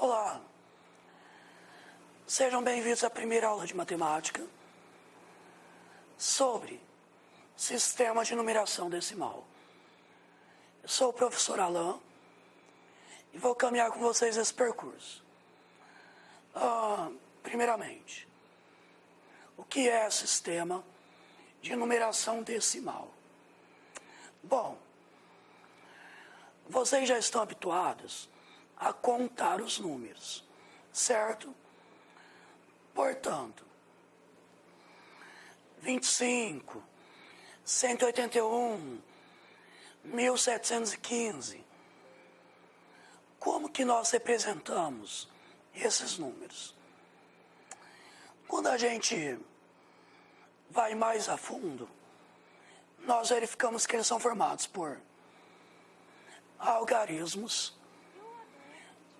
Olá, sejam bem-vindos à primeira aula de matemática sobre sistema de numeração decimal. Eu sou o professor Alain e vou caminhar com vocês esse percurso. Primeiramente, o que é sistema de numeração decimal? Bom, vocês já estão habituados a contar os números, certo? Portanto, 25, 181, 1715. Como que nós representamos esses números? Quando a gente vai mais a fundo, nós verificamos que eles são formados por algarismos.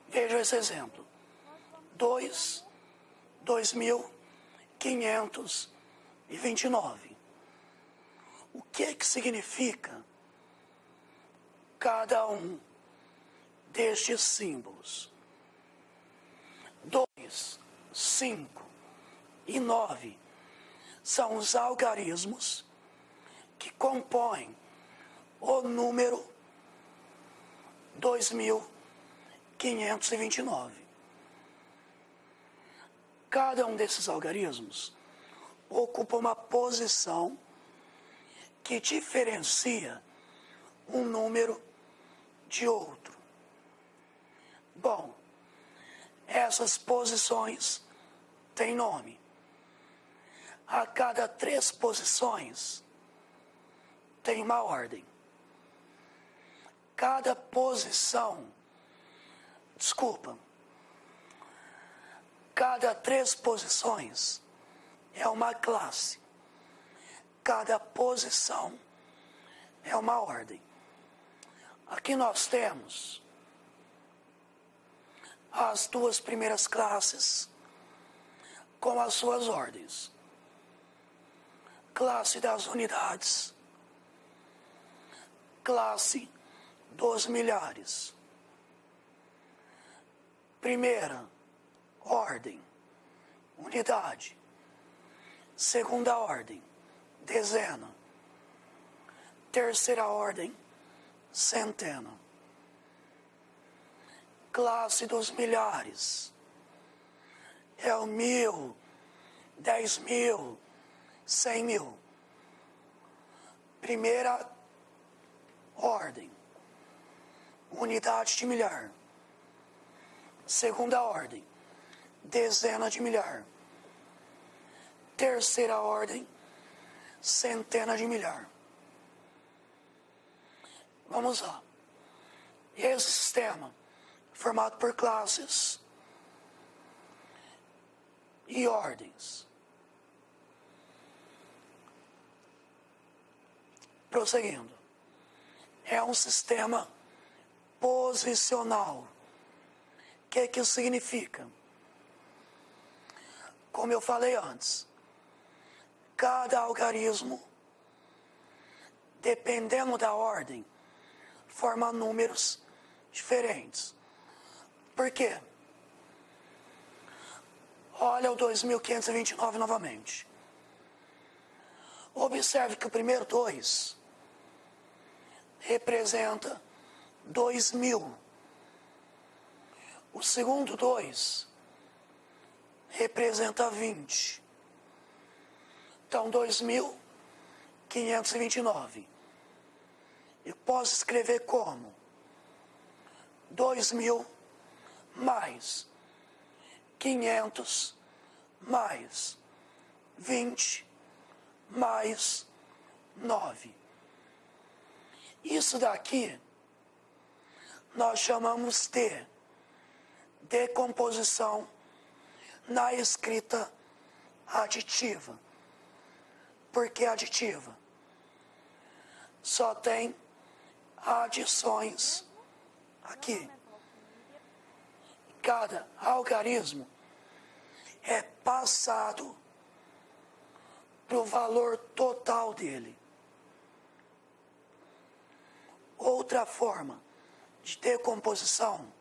Veja esse exemplo. 2.529. O que significa cada um destes símbolos? 2, 5 e 9 são os algarismos que compõem o número 2.529. Cada um desses algarismos ocupa uma posição que diferencia um número de outro. Bom, essas posições têm nome. A cada 3 posições tem uma ordem. Cada três posições é uma classe. Cada posição é uma ordem. Aqui nós temos as 2 primeiras classes com as suas ordens. Classe das unidades, classe dos milhares. Primeira ordem, unidade. Segunda ordem, dezena. Terceira ordem, centena. Classe dos milhares é o 1.000, 10.000, 100.000. Primeira ordem, unidade de milhar. Segunda ordem, dezena de milhar. Terceira ordem, centena de milhar. Vamos lá. Esse sistema, formado por classes e ordens. Prosseguindo. É um sistema posicional. O que isso significa? Como eu falei antes, cada algarismo, dependendo da ordem, forma números diferentes. Por quê? Olha o 2.529 novamente. Observe que o primeiro 2 representa 2.000. O segundo 2 representa 20. Então, 2.529. Eu posso escrever como 2.000 mais 500 mais 20 mais 9. Isso daqui nós chamamos de decomposição na escrita aditiva. Por que aditiva? Só tem adições aqui. Cada algarismo é passado para o valor total dele. Outra forma de decomposição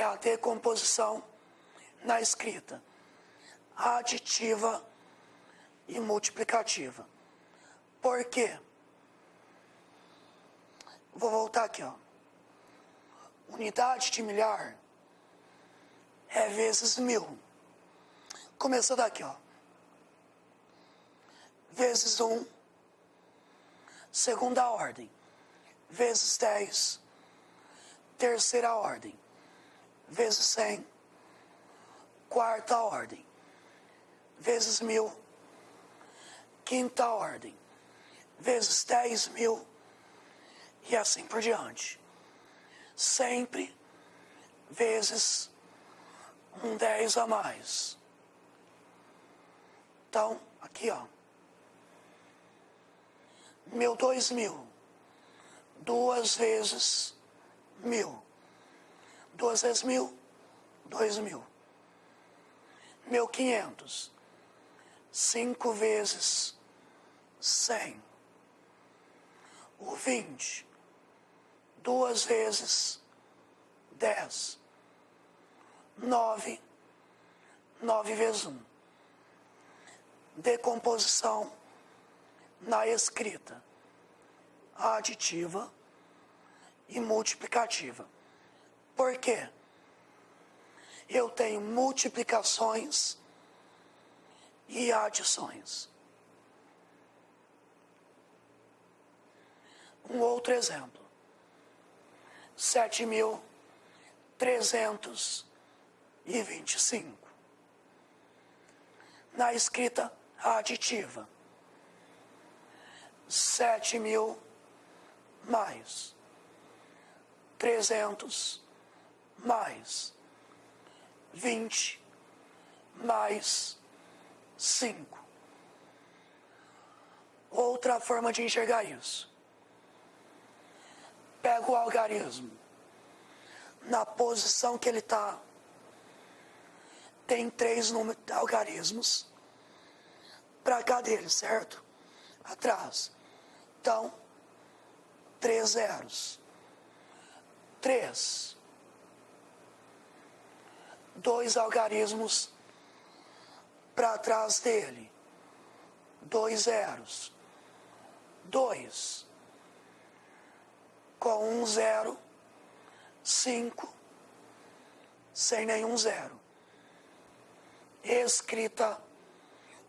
a decomposição na escrita aditiva e multiplicativa. Por quê? Vou voltar aqui, ó. Unidade de milhar é vezes 1000. Começou daqui, ó. Vezes 1, segunda ordem. Vezes 10, terceira ordem. Vezes 100, quarta ordem. Vezes 1000, quinta ordem. Vezes 10.000 e assim por diante. Sempre vezes um 10 a mais. Então, aqui, ó. 1000, 2 vezes 1000. 2 vezes 1000, 2000. 1500, 5 vezes 100. O 20, 2 vezes 10. 9 vezes 1. Decomposição na escrita aditiva e multiplicativa. Por quê? Eu tenho multiplicações e adições. Um outro exemplo. 7.325. Na escrita aditiva. 7.000 mais 300 mais 20 mais 5. Outra forma de enxergar isso. Pega o algarismo. Na posição que ele está, tem 3 algarismos para cá dele, certo? Atrás. Então, 3 zeros. 3. 2 algarismos para trás dele. 2 zeros. 2. Com 1 zero. 5. Sem nenhum zero. Escrita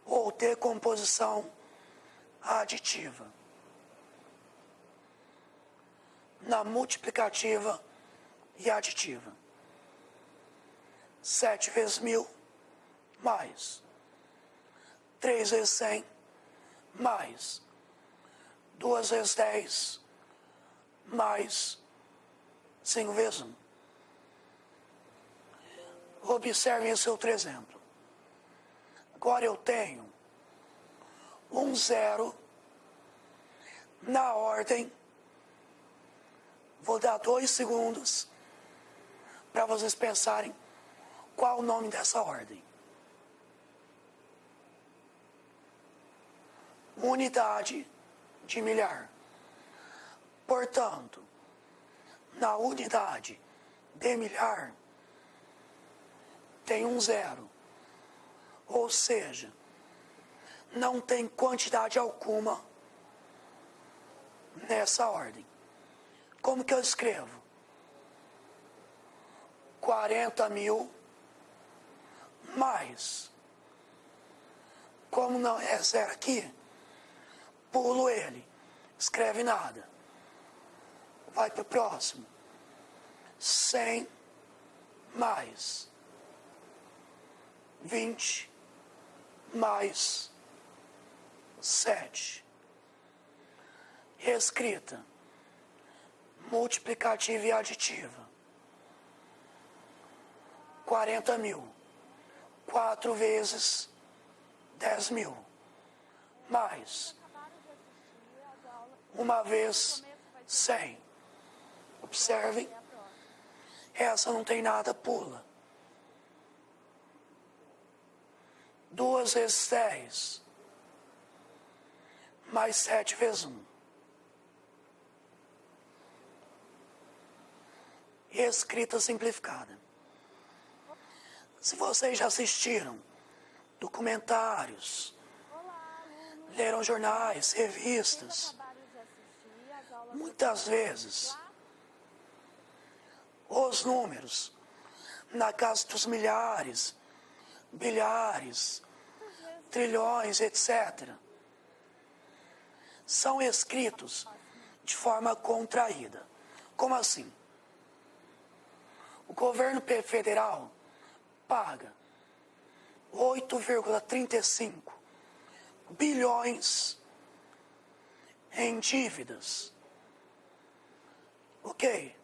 ou decomposição aditiva. Na multiplicativa e aditiva. 7 vezes 1000 mais 3 vezes 100 mais 2 vezes 10 mais 5 vezes 1. Observem esse outro exemplo. Agora eu tenho um zero na ordem. Vou dar 2 segundos para vocês pensarem qual o nome dessa ordem. Unidade de milhar. Portanto, na unidade de milhar, tem um zero. Ou seja, não tem quantidade alguma nessa ordem. Como que eu escrevo? 40.000 mais. Como não é zero aqui, pulo ele. Escreve nada. Vai para o próximo. 100 mais 20 mais 7. Escrita multiplicativa e aditiva. 40.000. 4 vezes 10.000. Mais 1 vez 100. Observem. Essa não tem nada, pula. 2 vezes 10. Mais 7 vezes 1. Escrita simplificada. Se vocês já assistiram documentários, leram jornais, revistas, muitas vezes os números na casa dos milhares, bilhares, trilhões, etc., são escritos de forma contraída. Como assim? O governo federal paga 8,35 bilhões em dívidas. Ok?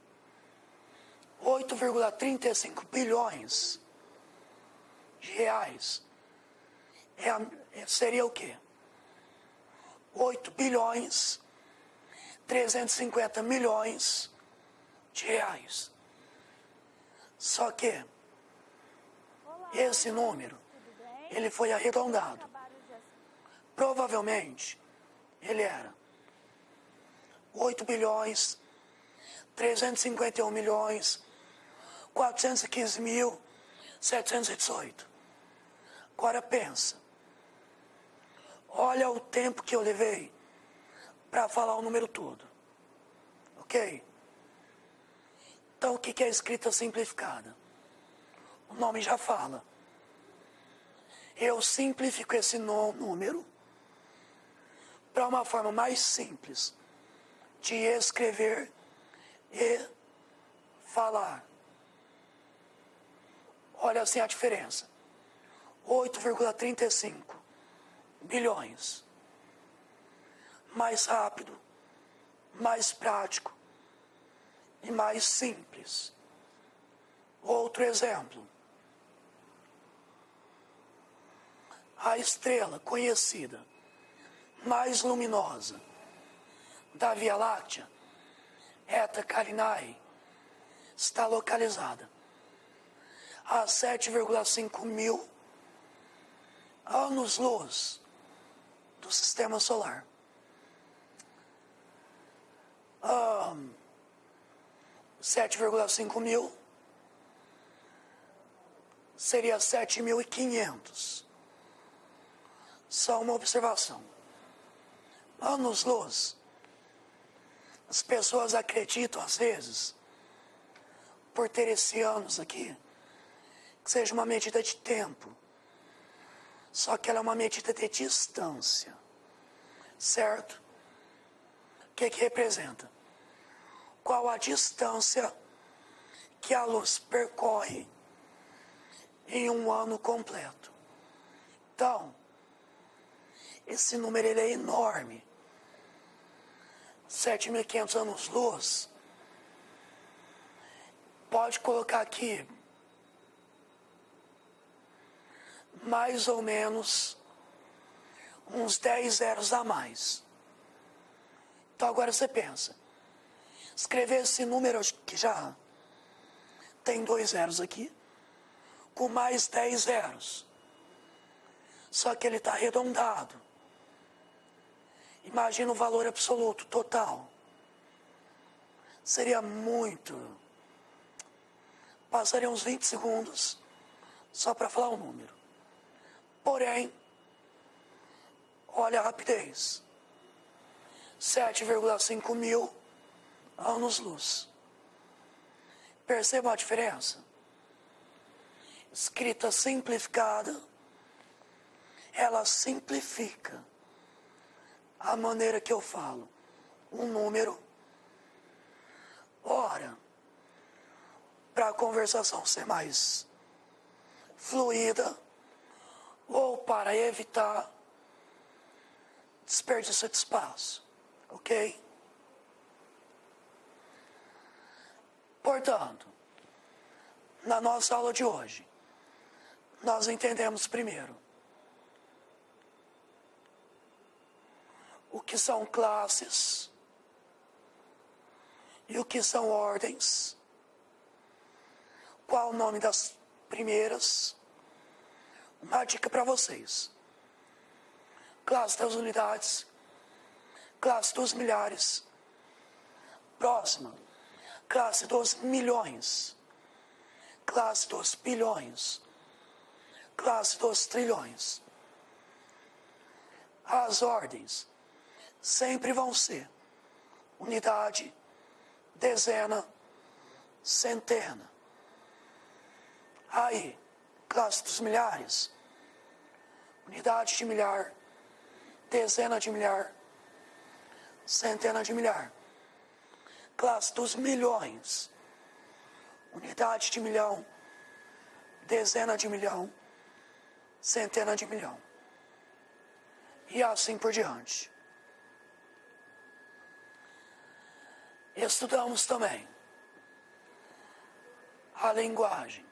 8,35 bilhões de reais seria o quê? 8 bilhões 350 milhões de reais. Só que esse número, ele foi arredondado. Provavelmente, ele era 8 bilhões 351 milhões 415 mil 718. Agora pensa. Olha o tempo que eu levei para falar o número todo. Ok? Então, o que é escrita simplificada? O nome já fala. Eu simplifico esse número para uma forma mais simples de escrever e falar. Olha assim a diferença. 8,35 bilhões. Mais rápido, mais prático e mais simples. Outro exemplo. A estrela conhecida, mais luminosa da Via Láctea, Eta Carinae, está localizada a 7,5 mil anos-luz do Sistema Solar. 7,5 mil seria 7.500. Só uma observação. Anos-luz. As pessoas acreditam, às vezes, por ter esse anos aqui, que seja uma medida de tempo. Só que ela é uma medida de distância. Certo? O que representa? Qual a distância que a luz percorre em um ano completo? Então, esse número ele é enorme. 7.500 anos-luz. Pode colocar aqui mais ou menos uns 10 zeros a mais. Então agora você pensa, escrever esse número que já tem 2 zeros aqui, com mais 10 zeros. Só que ele está arredondado. Imagina o valor absoluto, total. Seria muito. Passaria uns 20 segundos só para falar o número. Porém, olha a rapidez. 7,5 mil anos-luz. Perceba a diferença? Escrita simplificada, ela simplifica a maneira que eu falo um número. Ora, para a conversação ser mais fluida ou para evitar desperdício de espaço, ok? Portanto, na nossa aula de hoje, nós entendemos primeiro o que são classes e o que são ordens, qual o nome das primeiras. Uma dica para vocês: classe das unidades, classe dos milhares, próxima, classe dos milhões, classe dos bilhões, classe dos trilhões. As ordens sempre vão ser unidade, dezena, centena. Aí, classe dos milhares, unidade de milhar, dezena de milhar, centena de milhar. Classe dos milhões, unidade de milhão, dezena de milhão, centena de milhão. E assim por diante. Estudamos também a linguagem,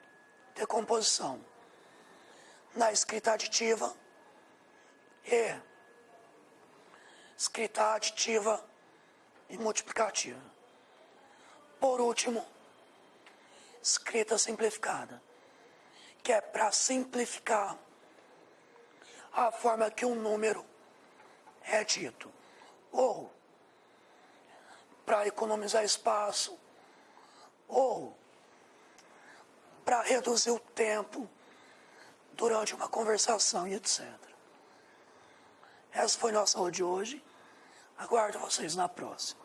decomposição, na escrita aditiva e escrita aditiva e multiplicativa. Por último, escrita simplificada, que é para simplificar a forma que um número é dito, ou para economizar espaço, ou para reduzir o tempo durante uma conversação e etc. Essa foi nossa aula de hoje. Aguardo vocês na próxima.